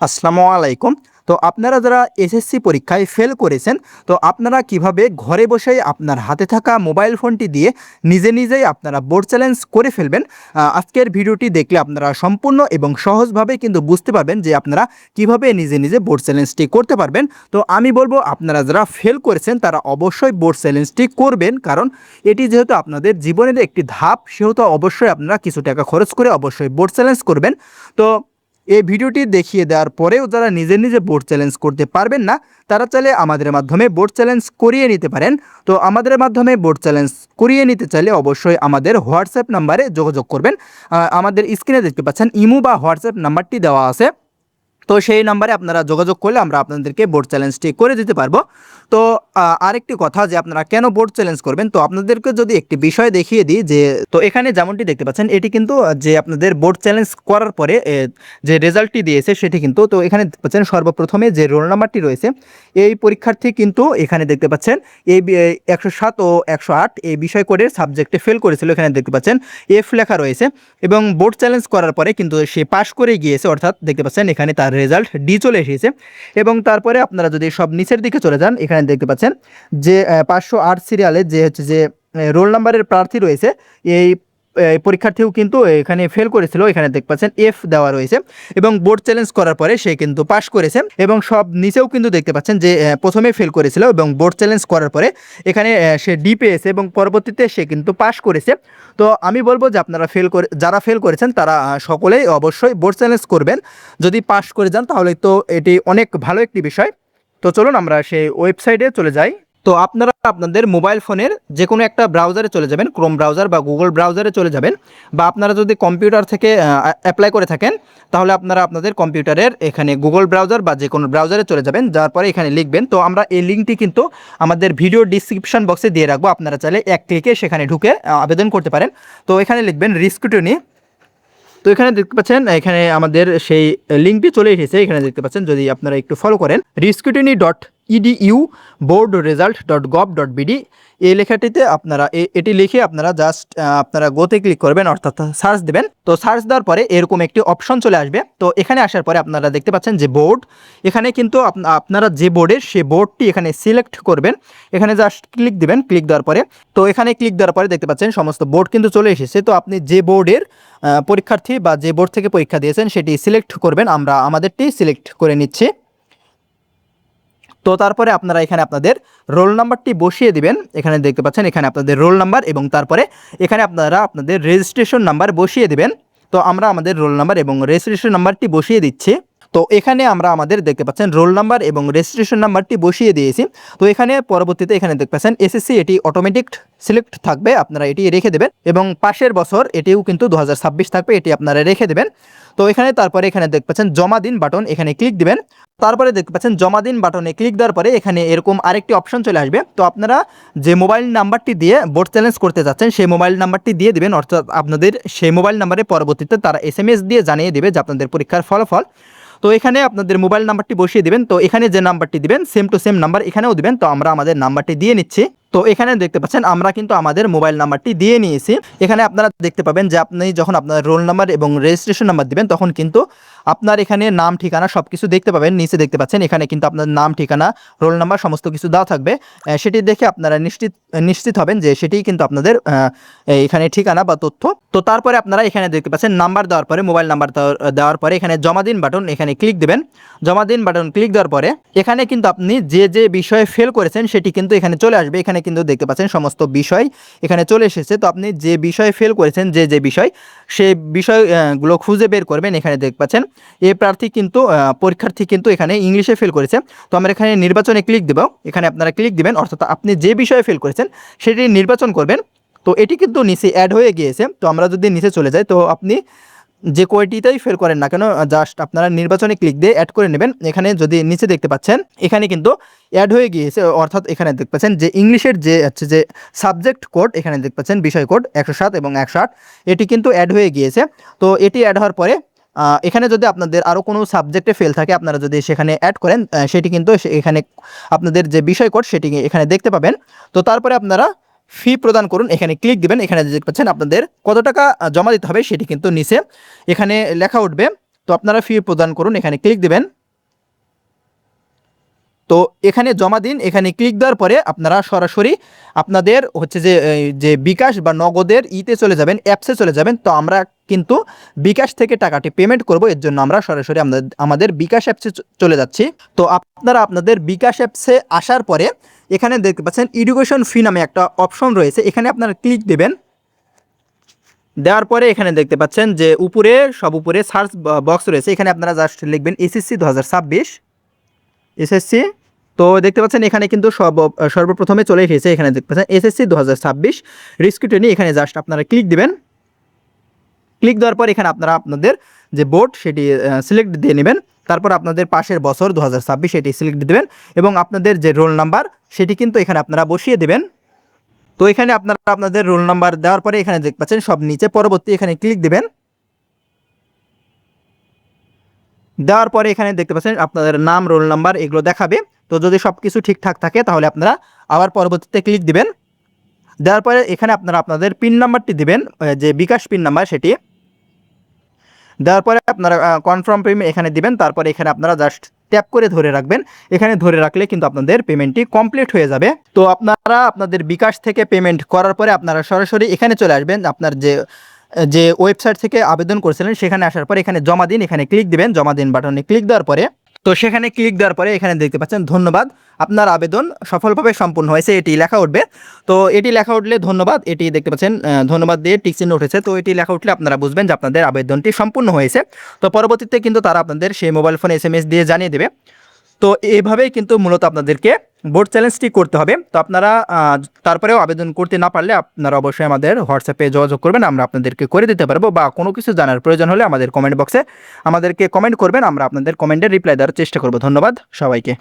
আসসালামু আলাইকুম। তো আপনারা যারা এসএসসি পরীক্ষায় ফেল করেছেন, তো আপনারা কিভাবে ঘরে বসেই আপনার হাতে থাকা মোবাইল ফোনটি দিয়ে নিজেই আপনারা বোর্ড চ্যালেঞ্জ করে ফেলবেন। আজকের ভিডিওটি দেখলে আপনারা সম্পূর্ণ এবং সহজভাবে কিন্তু বুঝতে পারবেন যে আপনারা কিভাবে নিজে বোর্ড চ্যালেঞ্জটি করতে পারবেন। তো আমি বলবো আপনারা যারা ফেল করেছেন তারা অবশ্যই বোর্ড চ্যালেঞ্জটি করবেন, কারণ এটি যেহেতু আপনাদের জীবনের একটি ধাপ, সেহেতু অবশ্যই আপনারা কিছু টাকা খরচ করে অবশ্যই বোর্ড চ্যালেঞ্জ করবেন। তো এই ভিডিওটি দেখিয়ে দেওয়ার পরেও যারা নিজে বোর্ড চ্যালেঞ্জ করতে পারবেন না, তারা চাইলে আমাদের মাধ্যমে বোর্ড চ্যালেঞ্জ করিয়ে নিতে পারেন। তো আমাদের মাধ্যমে বোর্ড চ্যালেঞ্জ করিয়ে নিতে চাইলে অবশ্যই আমাদের হোয়াটসঅ্যাপ নাম্বারে যোগাযোগ করবেন। আমাদের স্ক্রিনে দেখতে পাচ্ছেন ইমো বা হোয়াটসঅ্যাপ নাম্বারটি দেওয়া আছে। তো সেই নাম্বারে আপনারা যোগাযোগ করলে আমরা আপনাদেরকে বোর্ড চ্যালেঞ্জটি করে দিতে পারবো। তো আরেকটি কথা, যে আপনারা কেন বোর্ড চ্যালেঞ্জ করবেন, তো আপনাদেরকে যদি একটি বিষয় দেখিয়ে দিই, যে তো এখানে যেমনটি দেখতে পাচ্ছেন এটি কিন্তু যে আপনাদের বোর্ড চ্যালেঞ্জ করার পরে যে রেজাল্টটি দিয়েছে সেটি কিন্তু, তো এখানে দেখতে পাচ্ছেন সর্বপ্রথমে যে রোল নাম্বারটি রয়েছে, এই পরীক্ষার্থী কিন্তু এখানে দেখতে পাচ্ছেন এই 107 ও 108 এই বিষয় কোডের সাবজেক্টে ফেল করেছিল, এখানে দেখতে পাচ্ছেন এফ লেখা রয়েছে। এবং বোর্ড চ্যালেঞ্জ করার পরে কিন্তু সে পাশ করে গিয়েছে, অর্থাৎ দেখতে পাচ্ছেন এখানে তার রেজাল্ট ডি চলে এসেছে। এবং তারপরে আপনারা যদি সব নিচের দিকে চলে যান, এখানে দেখতে পাচ্ছেন যে 508 সিরিয়ালে যে হচ্ছে যে রোল নাম্বারের প্রার্থী রয়েছে, এই পরীক্ষার্থীও কিন্তু এখানে ফেল করেছিল, এখানে দেখতে পাচ্ছেন এফ দেওয়া রয়েছে। এবং বোর্ড চ্যালেঞ্জ করার পরে সে কিন্তু পাশ করেছে। এবং সব নিচেও কিন্তু দেখতে পাচ্ছেন যে প্রথমে ফেল করেছিল এবং বোর্ড চ্যালেঞ্জ করার পরে এখানে সে ডি পেয়েছে এবং পরবর্তীতে সে কিন্তু পাশ করেছে। তো আমি বলবো যে আপনারা যারা ফেল করেছেন তারা সকলেই অবশ্যই বোর্ড চ্যালেঞ্জ করবেন। যদি পাশ করে যান তাহলে তো এটি অনেক ভালো একটি বিষয়। তো চলুন আমরা সেই ওয়েবসাইটে চলে যাই। তো আপনারা আপনাদের মোবাইল ফোনের যে কোনো একটা ব্রাউজারে চলে যাবেন, ক্রোম ব্রাউজার বা গুগল ব্রাউজারে চলে যাবেন, বা আপনারা যদি কম্পিউটার থেকে অ্যাপ্লাই করে থাকেন তাহলে আপনারা আপনাদের কম্পিউটারের এখানে গুগল ব্রাউজার বা যে কোনো ব্রাউজারে চলে যাবেন, যাওয়ার পরে এখানে লিখবেন। তো আমরা এই লিঙ্কটি কিন্তু আমাদের ভিডিও ডিসক্রিপশন বক্সে দিয়ে রাখবো, আপনারা চাইলে এক ক্লিকে সেখানে ঢুকে আবেদন করতে পারেন। তো এখানে লিখবেন রিস্কুটনি। তো এখানে দেখতে পাচ্ছেন এখানে আমাদের সেই লিঙ্কটি চলে এসেছে, এখানে দেখতে পাচ্ছেন, যদি আপনারা একটু ফলো করেন riscutiny.edu boardresult.gov.bd, এই লেখাটিতে আপনারা এটি লিখে আপনারা জাস্ট আপনারা গোতে ক্লিক করবেন, অর্থাৎ সার্চ দেবেন। তো সার্চ দেওয়ার পরে এরকম একটি অপশন চলে আসবে। তো এখানে আসার পরে আপনারা দেখতে পাচ্ছেন যে বোর্ড, এখানে কিন্তু আপনারা যে বোর্ডের সে বোর্ডটি এখানে সিলেক্ট করবেন, এখানে জাস্ট ক্লিক দিবেন। ক্লিক দেওয়ার পরে তো এখানে ক্লিক দেওয়ার পরে দেখতে পাচ্ছেন সমস্ত বোর্ড কিন্তু চলে এসেছে। তো আপনি যে বোর্ডের পরীক্ষার্থী বা যে বোর্ড থেকে পরীক্ষা দিয়েছেন সেটি সিলেক্ট করবেন, আমরা আমাদেরটি সিলেক্ট করে নিচ্ছি। তো তারপরে আপনারা এখানে আপনাদের রোল নাম্বারটি বসিয়ে দিবেন, এখানে দেখতে পাচ্ছেন এখানে আপনাদের রোল নাম্বার, এবং তারপরে এখানে আপনারা আপনাদের রেজিস্ট্রেশন নাম্বার বসিয়ে দিবেন। তো আমরা আমাদের রোল নাম্বার এবং রেজিস্ট্রেশন নাম্বারটি বসিয়ে দিচ্ছি। তো এখানে আমরা আমাদের দেখতে পাচ্ছেন রোল নাম্বার এবং রেজিস্ট্রেশন নাম্বারটি বসিয়ে দিয়েছি। তো এখানে পরবর্তীতে এখানে দেখতে পাচ্ছেন এসএসসি, এটি অটোমেটিক সিলেক্ট থাকবে, আপনারা এটি রেখে দেবেন। এবং পাশের বছর এটিও কিন্তু 2026 থাকবে, এটি আপনারা রেখে দেবেন। তো এখানে তারপরে এখানে দেখতে পাচ্ছেন জমা দিন বাটন, এখানে ক্লিক দিবেন। তারপরে দেখতে পাচ্ছেন জমা দিন বাটনে ক্লিক দেওয়ার পরে এখানে এরকম আরেকটি অপশন চলে আসবে। তো আপনারা যে মোবাইল নাম্বারটি দিয়ে বোর্ড চ্যালেঞ্জ করতে যাচ্ছেন সেই মোবাইল নাম্বারটি দিয়ে দিবেন, অর্থাৎ আপনাদের সেই মোবাইল নাম্বারে পরবর্তীতে তারা এসএমএস দিয়ে জানিয়ে দেবে যে আপনাদের পরীক্ষার ফলাফল। তো এখানে আপনাদের মোবাইল নাম্বারটি বসিয়ে দিবেন। তো এখানে যে নাম্বারটি দিবেন সেম টু সেম নাম্বার এখানেও দিবেন। তো আমরা আমাদের নাম্বারটি দিয়ে নিচ্ছি। তো এখানে দেখতে পাচ্ছেন আমরা কিন্তু আমাদের মোবাইল নাম্বারটি দিয়ে নিয়েছি। এখানে আপনারা দেখতে পাবেন যে আপনি যখন আপনার রোল নাম্বার এবং রেজিস্ট্রেশন নাম্বার দিবেন তখন কিন্তু আপনার এখানে নাম ঠিকানা সব কিছু দেখতে পাবেন। নিচে দেখতে পাচ্ছেন এখানে কিন্তু আপনার নাম ঠিকানা রোল নাম্বার সমস্ত কিছু দেওয়া থাকবে। সেটি দেখে আপনারা নিশ্চিত হবেন যে সেটি কিন্তু আপনাদের এখানে ঠিকানা বা তথ্য। তো তারপরে আপনারা এখানে দেখতে পাচ্ছেন নাম্বার দেওয়ার পরে, মোবাইল নাম্বার দেওয়ার পরে এখানে জমা দিন বাটন, এখানে ক্লিক দেবেন। জমা দিন বাটন ক্লিক দেওয়ার পরে এখানে কিন্তু আপনি যে বিষয়ে ফেল করেছেন সেটি কিন্তু এখানে চলে আসবে। এখানে কিন্তু দেখতে পাচ্ছেন সমস্ত বিষয় এখানে চলে এসেছে। তো আপনি যে বিষয়ে ফেল করেছেন, যে বিষয়, সেই বিষয়গুলো খুঁজে বের করবেন। এখানে দেখতে পাচ্ছেন এই প্রার্থী কিন্তু পরীক্ষার্থী কিন্তু এখানে ইংলিশে ফেল করেছে। তো আমরা এখানে নির্বাচনে ক্লিক দেব, এখানে আপনারা ক্লিক দিবেন, অর্থাৎ আপনি যে বিষয়ে ফেল করেছেন সেটি নির্বাচন করবেন। তো এটি কিন্তু নিচে অ্যাড হয়ে গিয়েছে। তো আমরা যদি নিচে চলে যাই, তো আপনি যে কোয়ালিটিতেই ফেল করেন না কেন জাস্ট আপনারা নির্বাচনে ক্লিক দিয়ে অ্যাড করে নেবেন। এখানে যদি নিচে দেখতে পাচ্ছেন এখানে কিন্তু অ্যাড হয়ে গিয়েছে, অর্থাৎ এখানে দেখতে পাচ্ছেন যে ইংলিশের যে হচ্ছে যে সাবজেক্ট কোড, এখানে দেখতে পাচ্ছেন বিষয় কোড 107 এবং 108, এটি কিন্তু অ্যাড হয়ে গিয়েছে। তো এটি অ্যাড হওয়ার পরে এখানে যদি আপনাদের আরও কোনো সাবজেক্টে ফেল থাকে আপনারা যদি সেখানে অ্যাড করেন সেটি কিন্তু এখানে আপনাদের যে বিষয় কোড সেটি এখানে দেখতে পাবেন। তো তারপরে আপনারা ফি প্রদান করুন, এখানে ক্লিক দিবেন। এখানে দেখতে পাচ্ছেন আপনাদের কত টাকা জমা দিতে হবে সেটি কিন্তু নিচে এখানে লেখা উঠবে। তো আপনারা ফি প্রদান করুন, এখানে ক্লিক দিবেন। তো এখানে জমা দিন, এখানে ক্লিক দেওয়ার পরে আপনারা সরাসরি আপনাদের হচ্ছে যে বিকাশ বা নগদের ইতে চলে যাবেন, অ্যাপসে চলে যাবেন। তো আমরা কিন্তু বিকাশ থেকে টাকাটি পেমেন্ট করব, এর জন্য আমরা সরাসরি আমাদের বিকাশ অ্যাপসে চলে যাচ্ছি। তো আপনারা আপনাদের বিকাশ অ্যাপসে আসার পরে এখানে দেখতে পাচ্ছেন এডুকেশন ফি নামে একটা অপশন রয়েছে, এখানে আপনারা ক্লিক দেবেন। দেওয়ার পরে এখানে দেখতে পাচ্ছেন যে উপরে সার্চ বক্স রয়েছে, এখানে আপনারা জাস্ট লিখবেন এসএসসি 2026 এসএসসি। তো দেখতে পাচ্ছেন এখানে কিন্তু সর্বপ্রথমে চলে এসেছে, এখানে দেখতে পাচ্ছেন এসএসসি 2026 রিস্ক ট্রেনিং, এখানে জাস্ট আপনারা ক্লিক দিবেন। ক্লিক দেওয়ার পর এখানে আপনারা আপনাদের যে বোর্ড সেটি সিলেক্ট দিয়ে নেবেন। তারপর আপনাদের পাশের বছর 2026 এটি সিলেক্ট দেবেন এবং আপনাদের যে রোল নাম্বার সেটি কিন্তু এখানে আপনারা বসিয়ে দেবেন। তো এখানে আপনারা আপনাদের রোল নাম্বার দেওয়ার পরে এখানে দেখতে পাচ্ছেন সব নিচে পরবর্তী, এখানে ক্লিক দিবেন। দেওয়ার পরে এখানে দেখতে পাচ্ছেন আপনাদের নাম, রোল নাম্বার এগুলো দেখাবে। তো যদি সব কিছু ঠিকঠাক থাকে তাহলে আপনারা আবার পরবর্তীতে ক্লিক দিবেন। দেওয়ার পরে এখানে আপনারা আপনাদের পিন নাম্বারটি দিবেন, যে বিকাশ পিন নাম্বার সেটি দেওয়ার পরে আপনারা কনফার্ম পেমেন্ট এখানে দিবেন। তারপরে এখানে আপনারা জাস্ট ট্যাপ করে ধরে রাখবেন, এখানে ধরে রাখলে কিন্তু আপনাদের পেমেন্টটি কমপ্লিট হয়ে যাবে। তো আপনারা আপনাদের বিকাশ থেকে পেমেন্ট করার পরে আপনারা সরাসরি এখানে চলে আসবেন, আপনার যে ওয়েবসাইট থেকে আবেদন করেছিলেন সেখানে আসার পরে এখানে জমা দিন, এখানে ক্লিক দিবেন। জমা দিন বাটনে ক্লিক দেওয়ার পরে তো সেখানে ক্লিক দেওয়ার পরে এখানে দেখতে পাচ্ছেন ধন্যবাদ, আপনার আবেদন সফলভাবে সম্পূর্ণ হয়েছে, এটি লেখা উঠবে। তো এটি লেখা উঠলে ধন্যবাদ, এটি দেখতে পাচ্ছেন ধন্যবাদ দিয়ে টিক চিহ্ন উঠেছে। তো এটি লেখা উঠলে আপনারা বুঝবেন যে আপনাদের আবেদনটি সম্পূর্ণ হয়েছে। তো পরবর্তীতে কিন্তু তারা আপনাদের সেই মোবাইল ফোনে SMS দিয়ে জানিয়ে দেবে। তো এইভাবেই কিন্তু মূলত আপনাদেরকে বোর্ড চ্যালেঞ্জটি করতে হবে। তো আপনারা তারপরেও আবেদন করতে না পারলে আপনারা অবশ্যই আমাদের হোয়াটসঅ্যাপে যোগাযোগ করবেন, আমরা আপনাদেরকে করে দিতে পারবো। বা কোনো কিছু জানার প্রয়োজন হলে আমাদের কমেন্ট বক্সে আমাদেরকে কমেন্ট করবেন, আমরা আপনাদের কমেন্টের রিপ্লাই দেওয়ার চেষ্টা করব। ধন্যবাদ সবাইকে।